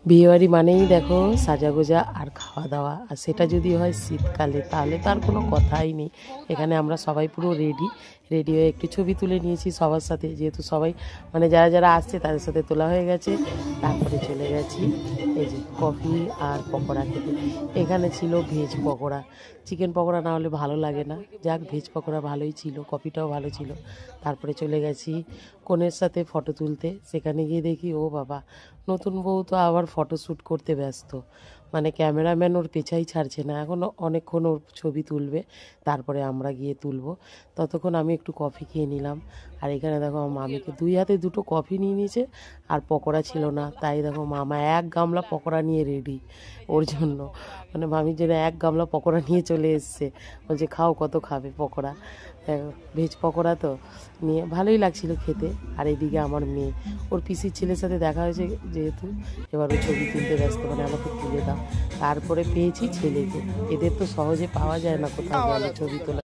বিয়েবাড়ি মানেই দেখো সাজাগোজা আর খাওয়া দাওয়া, আর সেটা যদি হয় শীতকালে তাহলে তো আর কোনো কথাই নেই। এখানে আমরা সবাই পুরো রেডি হয়ে একটু ছবি তুলে নিয়েছি সবার সাথে, যেহেতু সবাই মানে যারা যারা আসছে তাদের সাথে তোলা হয়ে গেছে। তারপরে চলে গেছি এই যে কফি আর পকোড়া খেতে। এখানে ছিল ভেজ পকোড়া, চিকেন পকোড়া না হলে ভালো লাগে না, যাক ভেজ পকোড়া ভালোই ছিল, কফিটাও ভালো ছিল। তারপরে চলে গেছি কনের সাথে ফটো তুলতে। সেখানে গিয়ে দেখি ও বাবা, নতুন বউ তো আবার ফটোশ্যুট করতে ব্যস্ত, মানে ক্যামেরাম্যান ওর পেছাই ছাড়ছে না, এখনও অনেকক্ষণ ওর ছবি তুলবে, তারপরে আমরা গিয়ে তুলবো। ততক্ষণ আমি একটু কফি খেয়ে নিলাম। আর এখানে দেখো আমার মামিকে দুই হাতে দুটো কফি নিয়ে নিয়েছে, আর পকোড়া ছিল না, তাই দেখো মামা এক গামলা পকোড়া নিয়ে রেডি ওর জন্য, মানে মামির জন্য এক গামলা পকোড়া নিয়ে চলে এসছে। বলছে খাও, কত খাবে পকোড়া, ভেজ পকোড়া তো নিয়ে ভালোই লাগছিল খেতে। আর এদিকে আমার মেয়ে, ওর পিসির ছেলের সাথে দেখা হয়েছে যেহেতু, এবার ওই ছবি তুলতে ব্যস্ত, মানে আমাকে তুলে দাও। তারপরে পেয়েছি ছেলেকে, এদের তো সহজে পাওয়া যায় না কোথাও গেলে ছবি তোলা।